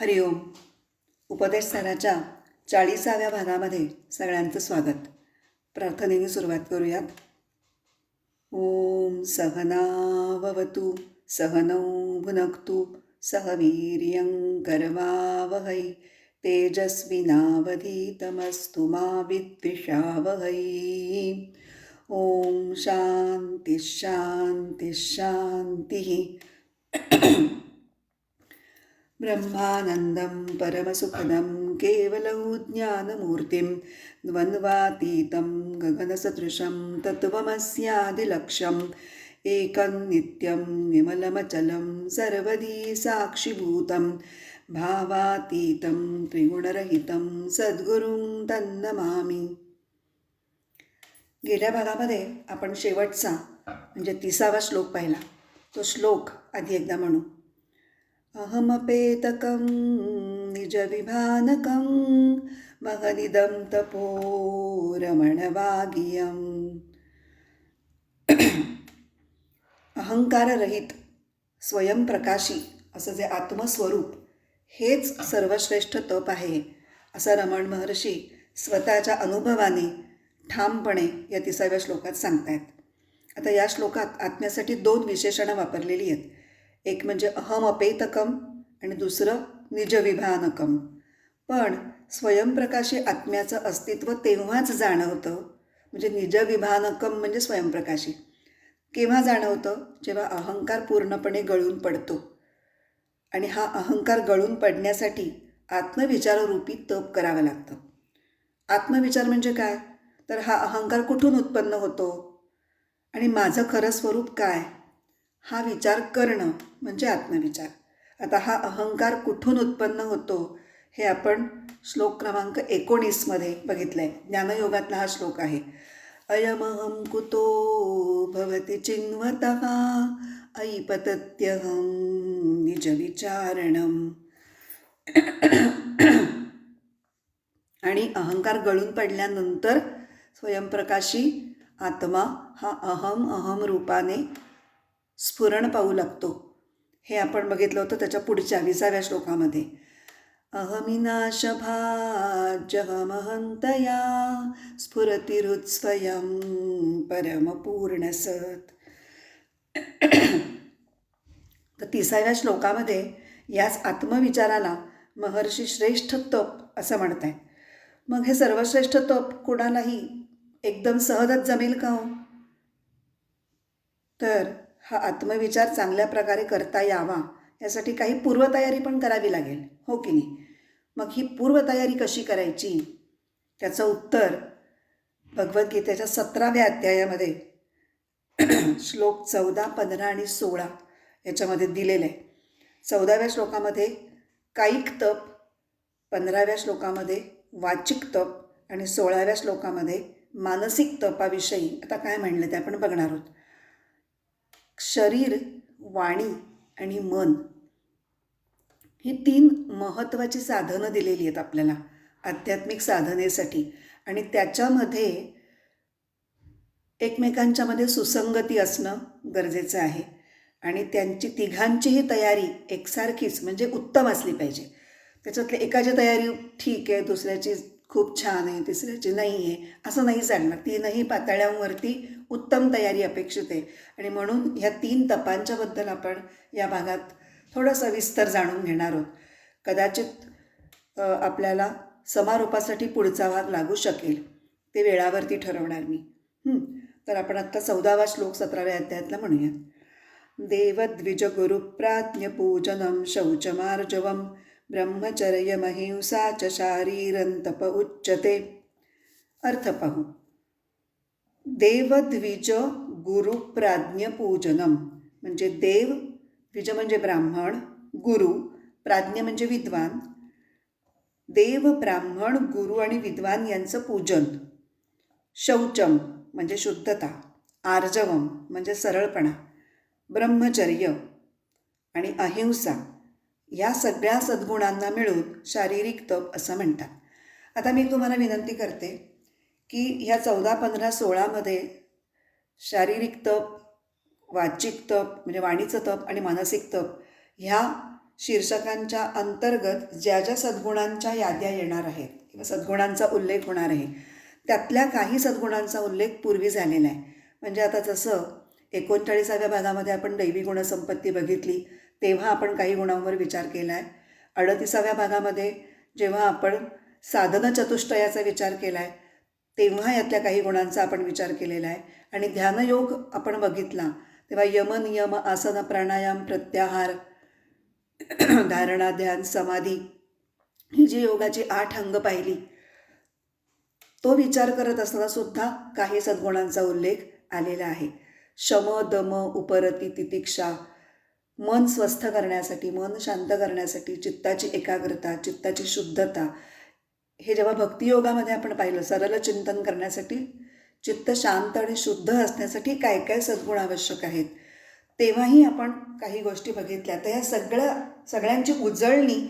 हरिओम. उपदेश साराच्या 40व्या भागामध्ये सगळ्यांचं स्वागत. प्रार्थनेने सुरुवात करूयात. ओम सहनाववतु सहनौ भुनक्तु सह वीर्यं करवावहै तेजस्विनावधीतमस्तु मा विद्विषावहै. ओम शांती शांती शांती. ब्रह्मानन्दं परमसुखदं केवलं ज्ञानमूर्तिं द्वन्द्वातीतं गगनसदृशं तत्त्वमस्यादिलक्ष्यम् एकं नित्यं विमलमचलं सर्वधी साक्षिभूतं भावातीतं त्रिगुणरहितं सद्गुरुं तन्नमामि. गेल्या भागामध्ये आपण शेवटचा म्हणजे 30वा श्लोक पाहिला. तो श्लोक आधी एकदा म्हणू. अहमपेतकं निजविभानकं महनिदं तपोरमणवागियम्. अहंकाररहित स्वयंप्रकाशी असं जे आत्मस्वरूप हेच सर्वश्रेष्ठ तप आहे असं रमण महर्षी स्वतःच्या अनुभवाने ठामपणे या 30व्या श्लोकात सांगतायत. आता या श्लोकात आत्म्यासाठी 2 विशेषणं वापरलेली आहेत. एक म्हणजे अहम अपेतकम आणि दुसरं निजविभानकम. पण स्वयंप्रकाशी आत्म्याचं अस्तित्व तेव्हाच जाणवतं, म्हणजे निजविभानकम म्हणजे स्वयंप्रकाशी केव्हा जाणवतं, जेव्हा अहंकार पूर्णपणे गळून पडतो. आणि हा अहंकार गळून पडण्यासाठी आत्मविचाररूपी तप करावं लागतं. आत्मविचार म्हणजे काय, तर हा अहंकार कुठून उत्पन्न होतो आणि माझं खरं स्वरूप काय, हा विचार करणं म्हणजे आत्मविचार. आता हा अहंकार कुठून उत्पन्न होतो हे आपण श्लोक क्रमांक 19 मध्ये बघितलं आहे. ज्ञानयोगातला हा श्लोक आहे. अयमहं कुतो भवति चिन्वतः ऐपतत्यहं निजविचारणम्. आणि अहंकार गळून पडल्यानंतर स्वयंप्रकाशी आत्मा हा अहम रूपाने स्फुरण पाहू लागतो. हे आपण बघितलं होतं त्याच्या पुढच्या 20व्या श्लोकामध्ये. अहमिनाशभाजहमहंतया स्फुरतिरुत्स्वयं परमपूर्णसत्. तर 30व्या श्लोकामध्ये याच आत्मविचाराला महर्षी श्रेष्ठ तप असं म्हणत आहेत. मग हे सर्वश्रेष्ठ तप कोणालाही एकदम सहजच जमेल का हो? तर हा आत्मविचार चांगल्या प्रकारे करता यावा यासाठी काही पूर्वतयारी पण करावी लागेल, हो की नाही? मग ही पूर्वतयारी कशी करायची त्याचं उत्तर भगवद्गीतेच्या 17व्या अध्यायामध्ये श्लोक 14, 15 आणि 16 याच्यामध्ये दिलेलं आहे. 14व्या श्लोकामध्ये कायिक तप, 15व्या श्लोकामध्ये वाचिक तप आणि 16व्या श्लोकामध्ये मानसिक तपाविषयी आता काय म्हणलं ते आपण बघणार आहोत. शरीर, वाणी आणि मन ही 3 महत्त्वाची साधनं दिलेली आहेत आपल्याला आध्यात्मिक साधनेसाठी. आणि त्याच्यामध्ये एकमेकांच्यामध्ये सुसंगती असणं गरजेचं आहे. आणि त्यांची तिघांचीही तयारी एकसारखीच म्हणजे उत्तम असली पाहिजे. त्याच्यातली एकाची तयारी ठीक आहे, दुसऱ्याची खूप छान आहे, तिसऱ्याची नाही आहे, असं नाही चालणार. 3ही पातळ्यांवरती उत्तम तयारी अपेक्षित आहे. आणि म्हणून ह्या 3 तपांच्याबद्दल आपण या भागात थोडं सविस्तर जाणून घेणार आहोत. कदाचित आपल्याला समारोपासाठी पुढचा भाग लागू शकेल, ते वेळावरती ठरवणार मी. तर आपण आत्ता 14वा श्लोक 17व्या अध्यायातला म्हणूयात. देवद्विजगुरुप्राज्ञपूजनं शौचमार्जवं ब्रह्मचर्यमहिंसा च शारीरंतप उच्यते. अर्थ पाहू. देवद्विज गुरुप्राज्ञपूजनम म्हणजे देव, द्विज म्हणजे ब्राह्मण, गुरु, प्राज्ञ म्हणजे विद्वान. देव, ब्राह्मण, गुरु आणि विद्वान यांचं पूजन. शौचम म्हणजे शुद्धता, आर्जवम म्हणजे सरळपणा, ब्रह्मचर्य आणि अहिंसा या सगळ्या सद्गुणांना मिळून शारीरिक तप असं म्हणतात. आता मी तुम्हाला विनंती करते की ह्या 14, 15, 16मध्ये शारीरिक तप, वाचिक तप म्हणजे वाणीचं तप आणि मानसिक तप ह्या शीर्षकांच्या अंतर्गत ज्या ज्या सद्गुणांच्या याद्या येणार आहेत किंवा सद्गुणांचा उल्लेख होणार आहे त्यातल्या काही सद्गुणांचा उल्लेख पूर्वी झालेला आहे. म्हणजे आता जसं 39व्या भागामध्ये आपण दैवी गुणसंपत्ती बघितली तेव्हा आपण काही गुणांवर विचार केला आहे. 38व्या भागामध्ये जेव्हा आपण साधन चतुष्टयाचा विचार केला आहे तेव्हा यातल्या काही गुणांचा आपण विचार केलेला आहे. आणि ध्यानयोग आपण बघितला तेव्हा यम नियम आसन प्राणायाम प्रत्याहार धारणा ध्यान समाधी ही जी योगाची 8 अंग पाहिली तो विचार करत असताना सुद्धा काही सद्गुणांचा उल्लेख आलेला आहे. शम दम उपरती तितिक्षा, मन स्वस्थ करण्यासाठी, मन शांत करण्यासाठी, चित्ताची एकाग्रता, चित्ताची शुद्धता, हे जेव्हा भक्तियोगामध्ये आपण पाहिलं सरल चिंतन करण्यासाठी चित्त शांत आणि शुद्ध असण्यासाठी काय काय सद्गुण आवश्यक आहेत तेव्हाही आपण काही गोष्टी बघितल्या. तर या सगळ्यांची उजळणी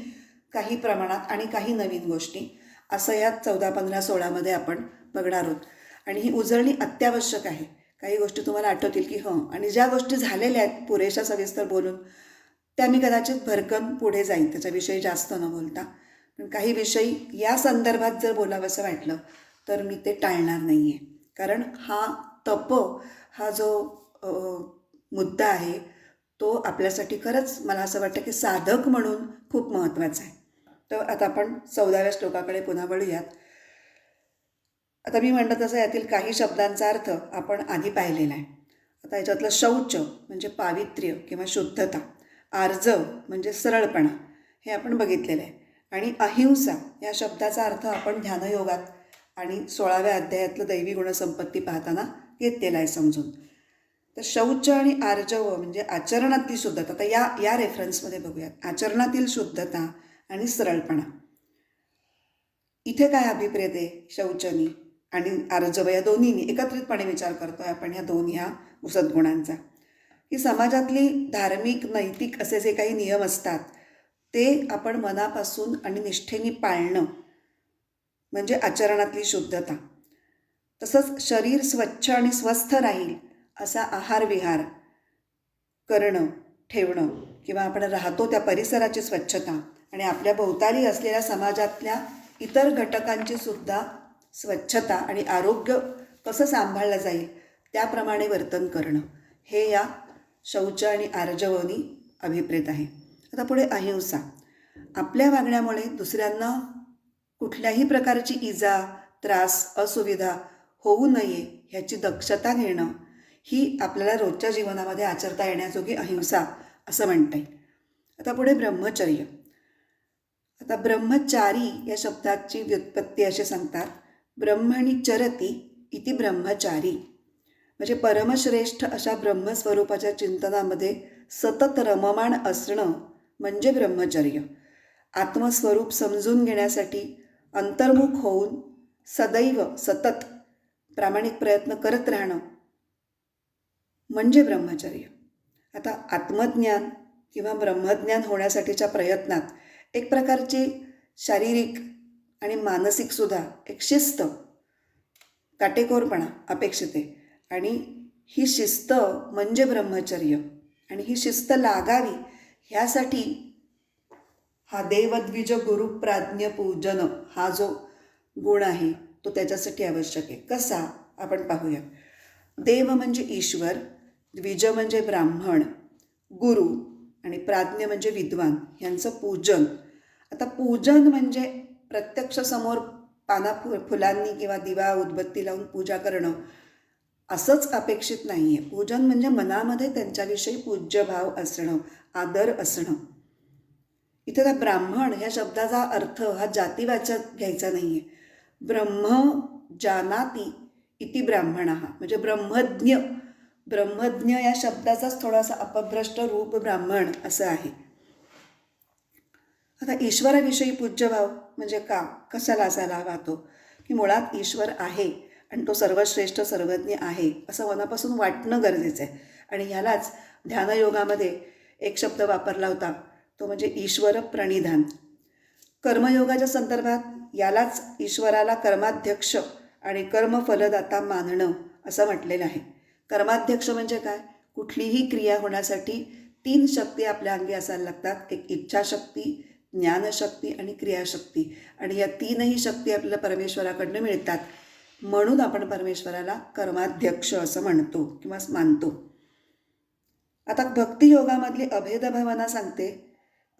काही प्रमाणात आणि काही नवीन गोष्टी असं या 14, 15, 16मध्ये आपण बघणार आहोत. आणि ही उजळणी अत्यावश्यक आहे. काही गोष्टी तुम्हाला आठवतील की आणि ज्या गोष्टी झालेल्या आहेत पुरेशा सविस्तर बोलून त्या मी कदाचित भरकन पुढे जाईन त्याच्याविषयी जास्त न बोलता. पण काही विषयी या संदर्भात जर बोलावंसं वाटलं तर मी ते टाळणार नाही आहे. कारण हा तप हा जो मुद्दा आहे तो आपल्यासाठी खरंच मला असं वाटतं की साधक म्हणून खूप महत्त्वाचा आहे. तर आता आपण 14व्या श्लोकाकडे पुन्हा वळूयात. आता मी म्हणलं तसं यातील काही शब्दांचा अर्थ आपण आधी पाहिलेला आहे. आता याच्यातलं शौच म्हणजे पावित्र्य किंवा शुद्धता, आर्जव म्हणजे सरळपणा हे आपण बघितलेलं आहे. आणि अहिंसा या शब्दाचा अर्थ आपण ध्यानयोगात आणि 16व्या अध्यायातलं दैवी गुणसंपत्ती पाहताना घेतलेला आहे समजून. तर शौच आणि आर्जव म्हणजे आचरणातली शुद्धता. आता या रेफरन्समध्ये बघूयात आचरणातील शुद्धता आणि सरळपणा. इथे काय अभिप्रेत आहे शौचनी आणि आर्जव या दोन्हींनी एकत्रितपणे विचार करतोय आपण ह्या दोन ह्या सद्गुणांचा की समाजातली धार्मिक नैतिक असे जे काही नियम असतात ते आपण मनापासून आणि निष्ठेने पाळणं म्हणजे आचरणातली शुद्धता. तसंच शरीर स्वच्छ आणि स्वस्थ राहील असा आहार विहार करणं ठेवणं किंवा आपण राहतो त्या परिसराची स्वच्छता आणि आपल्या भोवताली असलेल्या समाजातल्या इतर घटकांची सुद्धा स्वच्छता आणि आरोग्य कसं सांभाळलं जाईल त्याप्रमाणे वर्तन करणं हे या शौच आणि आर्जवनी अभिप्रेत आहे. आता पुढे अहिंसा. आपल्या वागण्यामुळे दुसऱ्यांना कुठल्याही प्रकारची इजा त्रास असुविधा होऊ नये ह्याची दक्षता घेणं ही आपल्याला रोजच्या जीवनामध्ये आचरता येण्याजोगी अहिंसा असं म्हणता येईल. आता पुढे ब्रह्मचर्य. आता ब्रह्मचारी या शब्दाची व्युत्पत्ती अशी सांगतात ब्रह्मणी चरती इति ब्रह्मचारी म्हणजे परमश्रेष्ठ अशा ब्रह्मस्वरूपाच्या चिंतनामध्ये सतत रममाण असणं म्हणजे ब्रह्मचर्य. आत्मस्वरूप समजून घेण्यासाठी अंतर्मुख होऊन सदैव सतत प्रामाणिक प्रयत्न करत राहणं म्हणजे ब्रह्मचर्य. आता आत्मज्ञान किंवा ब्रह्मज्ञान होण्यासाठीच्या प्रयत्नात एक प्रकारची शारीरिक आणि मानसिकसुद्धा एक शिस्त काटेकोरपणा अपेक्षित आहे. आणि ही शिस्त म्हणजे ब्रह्मचर्य. आणि ही शिस्त लागावी ह्यासाठी हा देवद्विज गुरु प्राज्ञ पूजन हा जो गुण आहे तो त्याच्यासाठी आवश्यक आहे. कसा आपण पाहूया. देव म्हणजे ईश्वर, द्विज म्हणजे ब्राह्मण, गुरु आणि प्राज्ञ म्हणजे विद्वान यांचं पूजन. आता पूजन म्हणजे प्रत्यक्ष समोर फुलांनी किंवा दिवा उदबत्ती लावून पूजा करणं असंच अपेक्षित नाही आहे. पूजन म्हणजे मनामध्ये त्यांच्याविषयी पूज्यभाव असणं, आदर असणं. इथे त्या ब्राह्मण ह्या शब्दाचा अर्थ हा जातीवाचक घ्यायचा नाही आहे. ब्रह्म जानाति इति ब्राह्मणः म्हणजे ब्रह्मज्ञ या शब्दाचाच थोडासा अपभ्रष्ट रूप ब्राह्मण असं आहे. आता ईश्वराविषयी पूज्यभाव म्हणजे कशाला असायला हवा तो की मुळात ईश्वर आहे आणि तो सर्वश्रेष्ठ सर्वज्ञ आहे असं मनापासून वाटणं गरजेचं आहे. आणि ह्यालाच ध्यानयोगामध्ये एक शब्द वापरला होता तो म्हणजे ईश्वर प्रणिधान. कर्मयोगाच्या संदर्भात यालाच ईश्वराला कर्माध्यक्ष आणि कर्मफलदाता मानणं असं म्हटलेलं आहे. कर्माध्यक्ष म्हणजे काय? कुठलीही क्रिया होण्यासाठी 3 शक्ती आपल्या अंगी असायला लागतात. एक इच्छाशक्ती, ज्ञानशक्ती आणि क्रियाशक्ती. आणि या 3ही शक्ती आपल्याला परमेश्वराकडनं मिळतात. म्हणून आपण परमेश्वराला कर्माध्यक्ष असं म्हणतो किंवा मानतो. आता भक्तियोगामधली अभेदभावना सांगते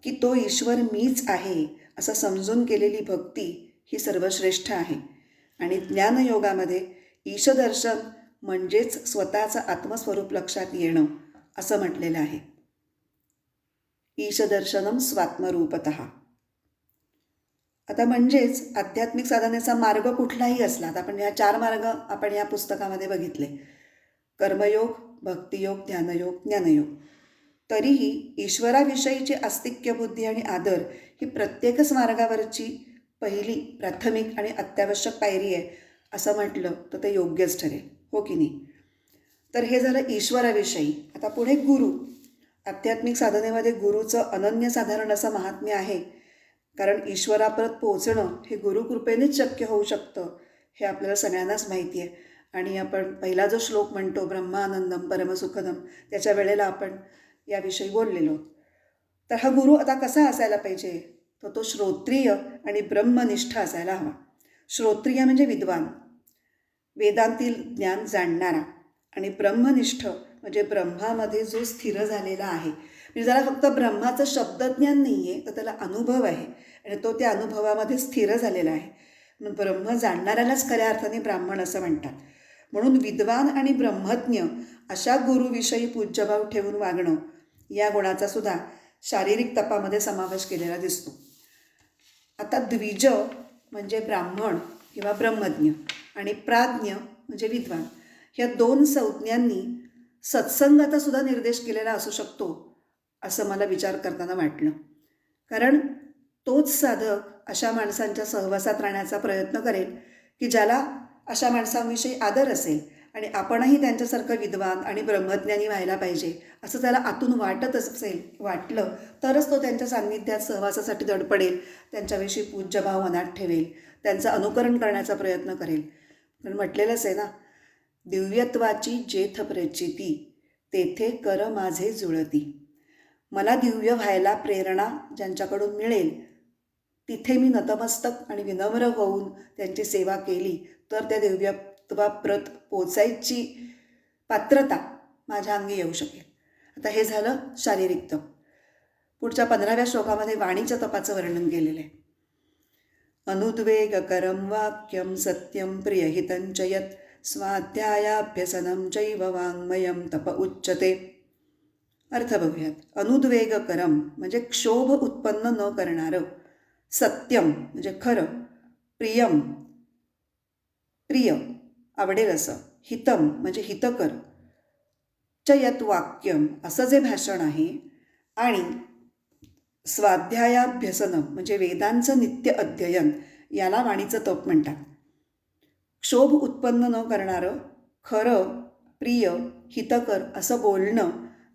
की तो ईश्वर मीच आहे असं समजून केलेली भक्ती ही सर्वश्रेष्ठ आहे. आणि ज्ञानयोगामध्ये ईशदर्शन म्हणजेच स्वतःचं आत्मस्वरूप लक्षात येणं असं म्हटलेलं आहे. ईशदर्शनम स्वात्मरूपतः. आता म्हणजेच आध्यात्मिक साधनेचा मार्ग कुठलाही असला, आता आपण ह्या 4 मार्ग आपण या पुस्तकामध्ये बघितले, कर्मयोग, भक्तियोग, ध्यानयोग, ज्ञानयोग. तरीही ईश्वराविषयीची आस्तिक्य बुद्धी आणि आदर ही प्रत्येकच मार्गावरची पहिली, प्राथमिक आणि अत्यावश्यक पायरी आहे असं म्हटलं तर ते योग्यच ठरेल, हो की नाही? तर हे झालं ईश्वराविषयी. आता पुढे गुरु. आध्यात्मिक साधनेमध्ये गुरुचं अनन्यसाधारण असं महात्म्य आहे. कारण ईश्वरापर्यंत पोहोचणं हे गुरुकृपेनेच शक्य होऊ शकतं, हे आपल्याला सगळ्यांनाच माहिती आहे. आणि आपण पहिला जो श्लोक म्हणतो ब्रह्मानंदम परमसुखदम, त्याच्या वेळेला आपण याविषयी बोललेलो. तर हा गुरु आता कसा असायला पाहिजे? तर तो श्रोत्रिय आणि ब्रह्मनिष्ठ असायला हवा. श्रोत्रिय म्हणजे विद्वान, वेदांतील ज्ञान जाणणारा. आणि ब्रह्मनिष्ठ म्हणजे ब्रह्मामध्ये जो स्थिर झालेला आहे. म्हणजे ज्याला फक्त ब्रह्माचं शब्दज्ञान नाही आहे, तर त्याला अनुभव आहे आणि तो त्या अनुभवामध्ये स्थिर झालेला आहे. ब्रह्म जाणणाऱ्यालाच खऱ्या अर्थाने ब्राह्मण असं म्हणतात. म्हणून विद्वान आणि ब्रह्मज्ञ अशा गुरुविषयी पूज्यभाव ठेवून वागणं या गुणाचा सुद्धा शारीरिक तपामध्ये समावेश केलेला दिसतो. आता द्विज म्हणजे ब्राह्मण किंवा ब्रह्मज्ञ आणि प्राज्ञ म्हणजे विद्वान, ह्या 2 संज्ञांनी सत्संगाचा सुद्धा निर्देश केलेला असू शकतो असं मला विचार करताना वाटलं. कारण तोच साधक अशा माणसांच्या सहवासात राहण्याचा प्रयत्न करेल की ज्याला अशा माणसांविषयी आदर असेल आणि आपणही त्यांच्यासारखं विद्वान आणि ब्रह्मज्ञानी व्हायला पाहिजे असं त्याला आतून वाटत असेल, वाटलं तरच तो त्यांच्या सान्निध्यात सहवासासाठी धडपडेल, त्यांच्याविषयी पूज्यभाव मनात ठेवेल, त्यांचं अनुकरण करण्याचा प्रयत्न करेल. पण म्हटलेलंच आहे ना, दिव्यत्वाची जेथ प्रचिती तेथे कर माझे जुळती. मला दिव्य व्हायला प्रेरणा ज्यांच्याकडून मिळेल तिथे मी नतमस्तक आणि विनम्र होऊन त्यांची सेवा केली तर त्या दिव्यत्वाप्रत पोचायची पात्रता माझ्या अंगी येऊ शकेल. आता हे झालं शारीरिक तप. पुढच्या 15व्या श्लोकामध्ये वाणीच्या तपाचं वर्णन केलेलं आहे. अनुद्वेगकरं वाक्यं सत्यं प्रियहितं च यत् स्वाध्यायाभ्यसनं चैव वाङ्मयं तप उच्यते. अर्थ बघूयात. अनुद्वेगकरम म्हणजे क्षोभ उत्पन्न न करणारं, सत्यम म्हणजे खरं, प्रियम प्रिय आवडेल असं, हितम म्हणजे हितकर, च यत वाक्यम असं जे भाषण आहे, आणि स्वाध्यायाभ्यसनम म्हणजे वेदांचं नित्य अध्ययन, याला वाणीचं तप म्हणतात. क्षोभ उत्पन्न न करणारं, खरं, प्रिय, हितकर असं बोलणं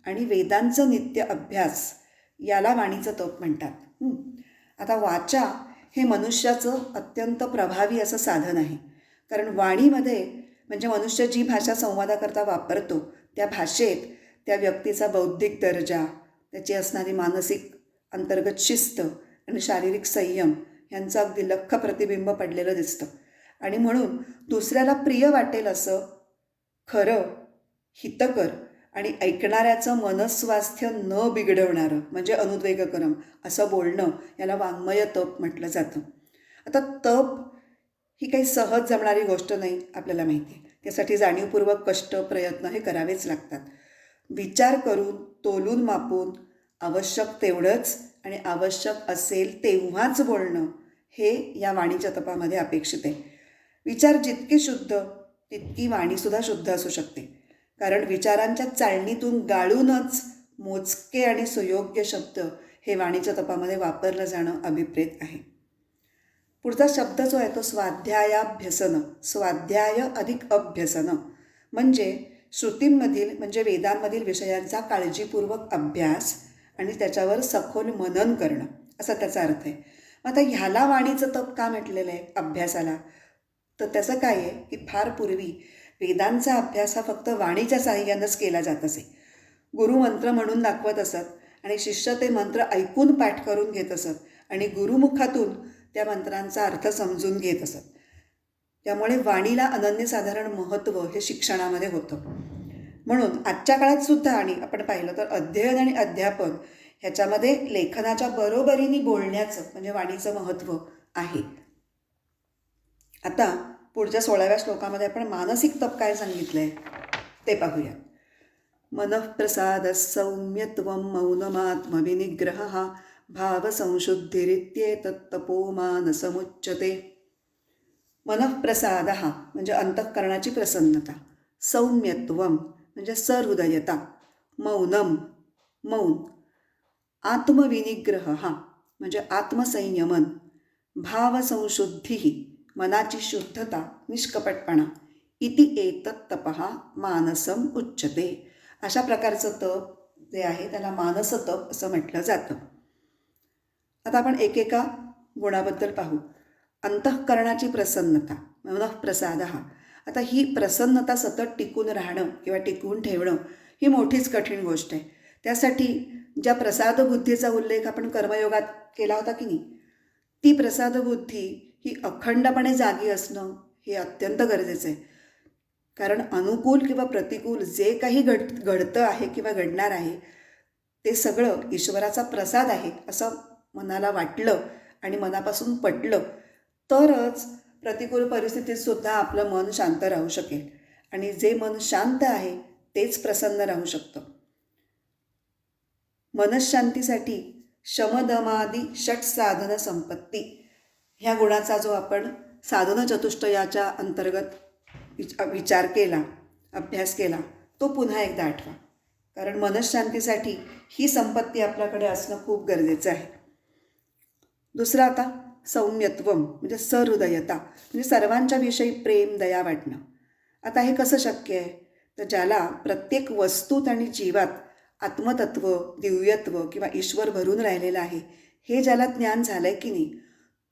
आणि वेदांचं नित्य अभ्यास याला वाणीचं तप म्हणतात. आता वाचा हे मनुष्याचं अत्यंत प्रभावी असं साधन आहे. कारण वाणीमध्ये म्हणजे मनुष्य जी भाषा संवादाकरता वापरतो त्या भाषेत त्या व्यक्तीचा बौद्धिक दर्जा, त्याची असणारी मानसिक अंतर्गत शिस्त आणि शारीरिक संयम यांचं अगदी लख्ख प्रतिबिंब पडलेलं दिसतं. आणि म्हणून दुसऱ्याला प्रिय वाटेल असं खरं, हितकर आणि ऐकणाऱ्याचं मनस्वास्थ्य न बिघडवणारं म्हणजे अनुद्वेगकरम असं बोलणं याला वाङ्मय तप म्हटलं जातं. आता तप ही काही सहज जमणारी गोष्ट नाही, आपल्याला माहिती आहे. त्यासाठी जाणीवपूर्वक कष्ट, प्रयत्न हे करावेच लागतात. विचार करून, तोलून मापून, आवश्यक तेवढंच आणि आवश्यक असेल तेव्हाच बोलणं हे या वाणीच्या तपामध्ये अपेक्षित आहे. विचार जितके शुद्ध तितकी वाणीसुद्धा शुद्ध असू शकते. कारण विचारांच्या चाळणीतून गाळूनच मोजके आणि सुयोग्य शब्द हे वाणीच्या तपामध्ये वापरलं जाणं अभिप्रेत आहे. पुढचा शब्द जो आहे तो स्वाध्यायाभ्यसन. स्वाध्याय अधिक अभ्यसन म्हणजे श्रुतींमधील म्हणजे वेदांमधील विषयांचा काळजीपूर्वक अभ्यास आणि त्याच्यावर सखोल मनन करणं असा त्याचा अर्थ आहे. आता ह्याला वाणीचं तप का म्हटलेलं आहे अभ्यासाला? तर त्याचं काय आहे की फार पूर्वी वेदांचा अभ्यास हा फक्त वाणीच्या साहाय्यानंच केला जात असे. गुरुमंत्र म्हणून दाखवत असत आणि शिष्य ते मंत्र ऐकून पाठ करून घेत असत आणि गुरुमुखातून त्या मंत्रांचा अर्थ समजून घेत असत. त्यामुळे वाणीला अनन्यसाधारण महत्त्व हे शिक्षणामध्ये होतं. म्हणून आजच्या काळात सुद्धा आणि आपण पाहिलं तर अध्ययन आणि अध्यापन ह्याच्यामध्ये लेखनाच्या बरोबरीने बोलण्याचं म्हणजे वाणीचं महत्त्व आहे. आता पुढच्या 16व्या श्लोकामध्ये आपण मानसिक तप काय सांगितलं आहे ते पाहूया. मनःप्रसाद सौम्यत्वं मौनमात्मविनिग्रहः भावसंशुद्धिरित्येतत्तपो मानसमुच्यते. मनःप्रसाद म्हणजे अंतःकरणाची प्रसन्नता, सौम्यत्वं म्हणजे सहृदयता, मौनम मौन, आत्मविनिग्रह म्हणजे आत्मसंयमन, भावसंशुद्धी मनाची शुद्धता निष्कपटपणा, इति एतत् तपः मानसम उच्यते. अशा प्रकारचं तप जे आहे त्याला मानसतप असं म्हटलं जातं. आता आपण एकेका गुणाबद्दल पाहू. अंतःकरणाची प्रसन्नता, मनःप्रसाद. आता ही प्रसन्नता सतत टिकून राहणं किंवा टिकवून ठेवणं ही मोठीच कठीण गोष्ट आहे. त्यासाठी ज्या प्रसादबुद्धीचा उल्लेख आपण कर्मयोगात केला होता की नाही, ती प्रसादबुद्धी ही अखंडपणे जागी असणं हे अत्यंत गरजेचं आहे. कारण अनुकूल किंवा प्रतिकूल जे काही घडतं आहे किंवा घडणार आहे ते सगळं ईश्वराचा प्रसाद आहे असं मनाला वाटलं आणि मनापासून पटलं तरच प्रतिकूल परिस्थितीतसुद्धा आपलं मन शांत राहू शकेल आणि जे मन शांत आहे तेच प्रसन्न राहू शकतं. मनःशांतीसाठी शमदमादी षट साधन संपत्ती ह्या गुणाचा जो आपण साधन चतुष्टयाच्या अंतर्गत विचार केला, अभ्यास केला, तो पुन्हा एकदा आठवा. कारण मनःशांतीसाठी ही संपत्ती आपल्याकडे असणं खूप गरजेचं आहे. दुसरं आता सौम्यत्वम म्हणजे सहृदयता म्हणजे सर्वांच्या विषयी प्रेम दया वाटणं. आता हे कसं शक्य आहे तर ज्याला प्रत्येक वस्तूत आणि जीवात आत्मतत्व, दिव्यत्व किंवा ईश्वर भरून राहिलेलं आहे हे ज्याला ज्ञान झालं आहे की नाही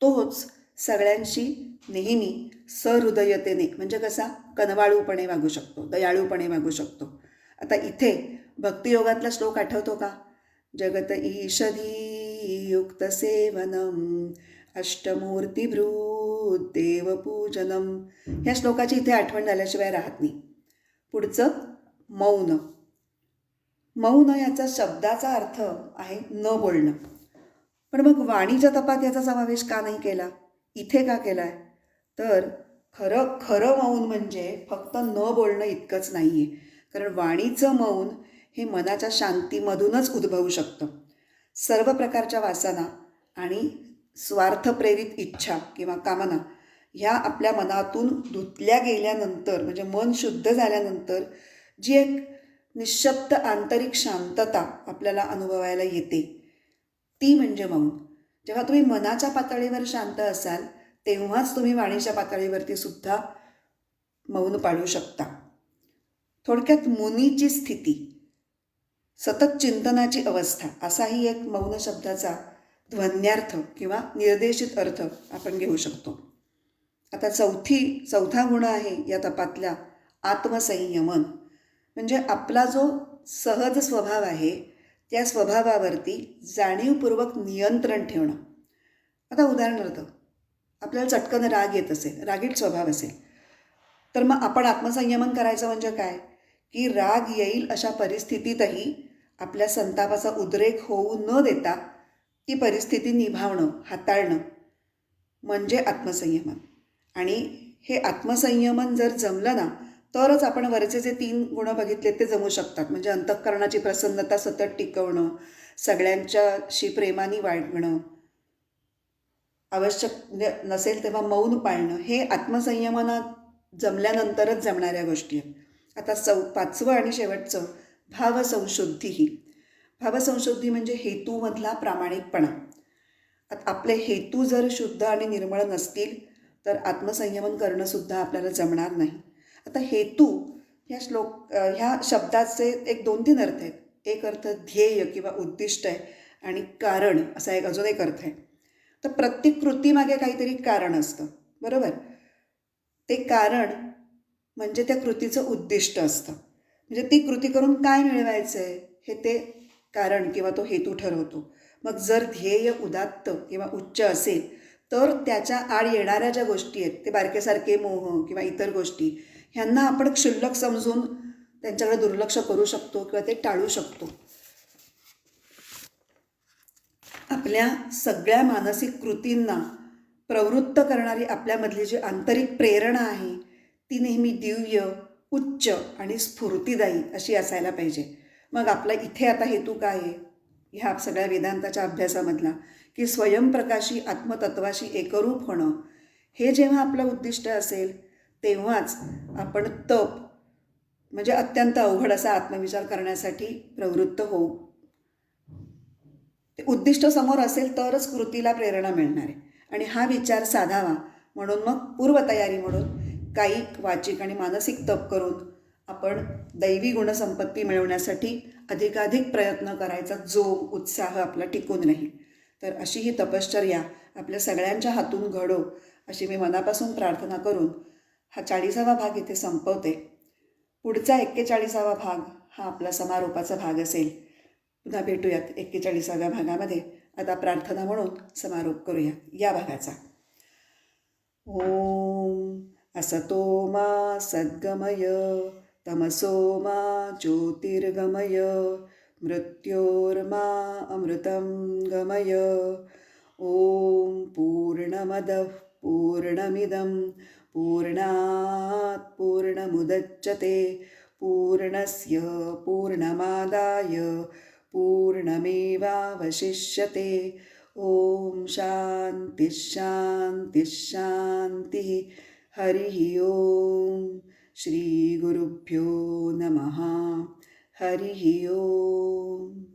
तोच सगळ्यांशी नेहमी सहृदयतेने म्हणजे कसा कनवाळूपणे वागू शकतो, दयाळूपणे वागू शकतो. आता इथे भक्तियोगातला श्लोक आठवतो का? जगत ईषधी युक्त सेवनम अष्टमूर्तिभृत देवपूजनम. ह्या श्लोकाची इथे आठवण झाल्याशिवाय राहत नाही. पुढचं मौन. मौन याचा शब्दाचा अर्थ आहे न बोलणं. पण मग वाणीच्या तपात याचा समावेश का नाही केला? इथे का केला आहे तर खरं खरं मौन म्हणजे फक्त न बोलणं इतकंच नाही आहे. कारण वाणीचं मौन हे मनाच्या शांतीमधूनच उद्भवू शकतं. सर्व प्रकारच्या वासना आणि स्वार्थप्रेरित इच्छा किंवा कामना ह्या आपल्या मनातून धुतल्या गेल्यानंतर म्हणजे मन शुद्ध झाल्यानंतर जी एक निःशब्द आंतरिक शांतता आपल्याला अनुभवायला येते ती म्हणजे मौन. जेव्हा तुम्ही मनाच्या पातळीवर शांत असाल तेव्हाच तुम्ही वाणीच्या पातळीवरती सुद्धा मौन पाळू शकता. थोडक्यात मुनीची स्थिती, सतत चिंतनाची अवस्था असाही एक मौन शब्दाचा ध्वन्यार्थ किंवा निर्देशित अर्थ आपण घेऊ शकतो. आता चौथा गुण आहे या तपातल्या आत्मसंयमन म्हणजे आपला जो सहज स्वभाव आहे त्या स्वभावावरती जाणीवपूर्वक नियंत्रण ठेवणं. आता उदाहरणार्थ आपल्याला चटकन राग येत असेल, रागीट स्वभाव असेल तर मग आपण आत्मसंयमन करायचं म्हणजे काय की राग येईल अशा परिस्थितीतही आपल्या संतापाचा उद्रेक होऊ न देता ती परिस्थिती निभावणं, हाताळणं म्हणजे आत्मसंयमन. आणि हे आत्मसंयमन जर जमलं ना तरच आपण वरचे जे 3 गुण बघितले ते जमू शकतात. म्हणजे अंतःकरणाची प्रसन्नता सतत टिकवणं, सगळ्यांच्याशी प्रेमाने वागणं, आवश्यक नसेल तेव्हा मौन पाळणं हे आत्मसंयमनात जमल्यानंतरच जमणाऱ्या गोष्टी आहेत. आता 5वं आणि शेवटचं भावसंशुद्धी. भावसंशुद्धी म्हणजे हेतूमधला प्रामाणिकपणा. आपले हेतू जर शुद्ध आणि निर्मळ नसतील तर आत्मसंयमन करणंसुद्धा आपल्याला जमणार नाही. आता हेतू ह्या शब्दाचे एक 2-3 अर्थ आहेत. एक अर्थ ध्येय किंवा उद्दिष्ट आहे आणि कारण असा अजून एक अर्थ आहे. तर प्रत्येक कृतीमागे काहीतरी कारण असतं, बरोबर. ते कारण म्हणजे त्या कृतीचं उद्दिष्ट असतं. म्हणजे ती कृती करून काय मिळवायचं आहे हे ते कारण किंवा तो हेतू ठरवतो. मग जर ध्येय उदात्त किंवा उच्च असेल तर त्याच्या आड येणाऱ्या ज्या गोष्टी आहेत ते बारकेसारखे मोह किंवा इतर गोष्टी ह्यांना आपण क्षुल्लक समजून त्यांच्याकडे दुर्लक्ष करू शकतो किंवा ते टाळू शकतो. आपल्या सगळ्या मानसिक कृतींना प्रवृत्त करणारी आपल्यामधली जी आंतरिक प्रेरणा आहे ती नेहमी दिव्य, उच्च आणि स्फूर्तिदायी अशी असायला पाहिजे. मग आपला इथे आता हेतू काय आहे ह्या सगळ्या वेदांताच्या अभ्यासामधला, की स्वयंप्रकाशी आत्मतत्वाशी एकरूप होणं हे जेव्हा आपलं उद्दिष्ट असेल तेव्हाच आपण तप म्हणजे अत्यंत अवघड असा आत्मविचार करण्यासाठी प्रवृत्त होऊ. ते उद्दिष्ट समोर असेल तरच कृतीला प्रेरणा मिळणार आहे. आणि हा विचार साधावा म्हणून मग पूर्वतयारी म्हणून कायिक, वाचिक आणि मानसिक तप करून आपण दैवी गुणसंपत्ती मिळवण्यासाठी अधिकाधिक प्रयत्न करायचा जोम, उत्साह आपला टिकून राहील. तर अशी ही तपश्चर्या आपल्या सगळ्यांच्या हातून घडो अशी मी मनापासून प्रार्थना करून हा 40वा भाग इथे संपवते. पुढचा 41वा भाग हा आपला समारोपाचा भाग असेल. पुन्हा भेटूयात 41व्या भागामध्ये. आता प्रार्थना म्हणून समारोप करूया या भागाचा. ओम असतो मा सद्गमय तमसो मा ज्योतिर्गमय मृत्योर्मा अमृतं गमय. ओम पूर्णमदः पूर्णमिदं पूर्णात् पूर्णमुदच्यते पूर्णस्य पूर्णमादाय पूर्णमेवावशिष्यते. ओम शांती शांती शांती. हरिः ओम. श्री गुरुभ्यो नमः. हरिः ओम.